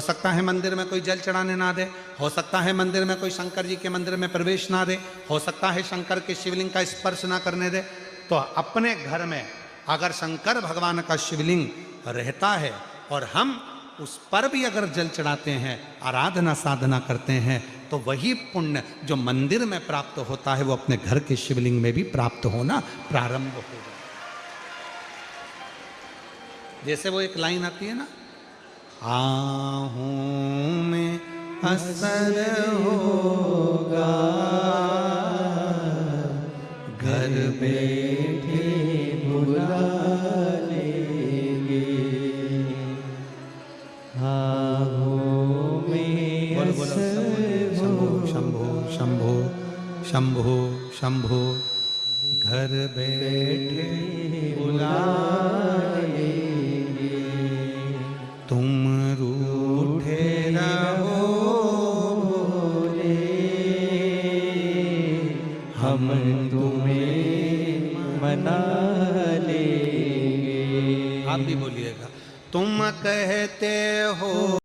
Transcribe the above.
हो सकता है मंदिर में कोई जल चढ़ाने ना दे, हो सकता है मंदिर में कोई शंकर जी के मंदिर में प्रवेश ना दे, हो सकता है शंकर के शिवलिंग का स्पर्श ना करने दे। तो अपने घर में अगर शंकर भगवान का शिवलिंग रहता है और हम उस पर भी अगर जल चढ़ाते हैं, आराधना साधना करते हैं, तो वही पुण्य जो मंदिर में प्राप्त होता है वो अपने घर के शिवलिंग में भी प्राप्त होना प्रारंभ हो जाए। जैसे वो एक लाइन आती है ना, आहूं में असर होगा, घर बैठे बुला लेंगे। आहूं में असर शंभो शंभो शंभो शंभो शंभो, घर बैठे बुला लेंगे। तुम रूठे रहो भोले, हम तुम्हें मना लेंगे। आप भी बोलिएगा, तुम कहते हो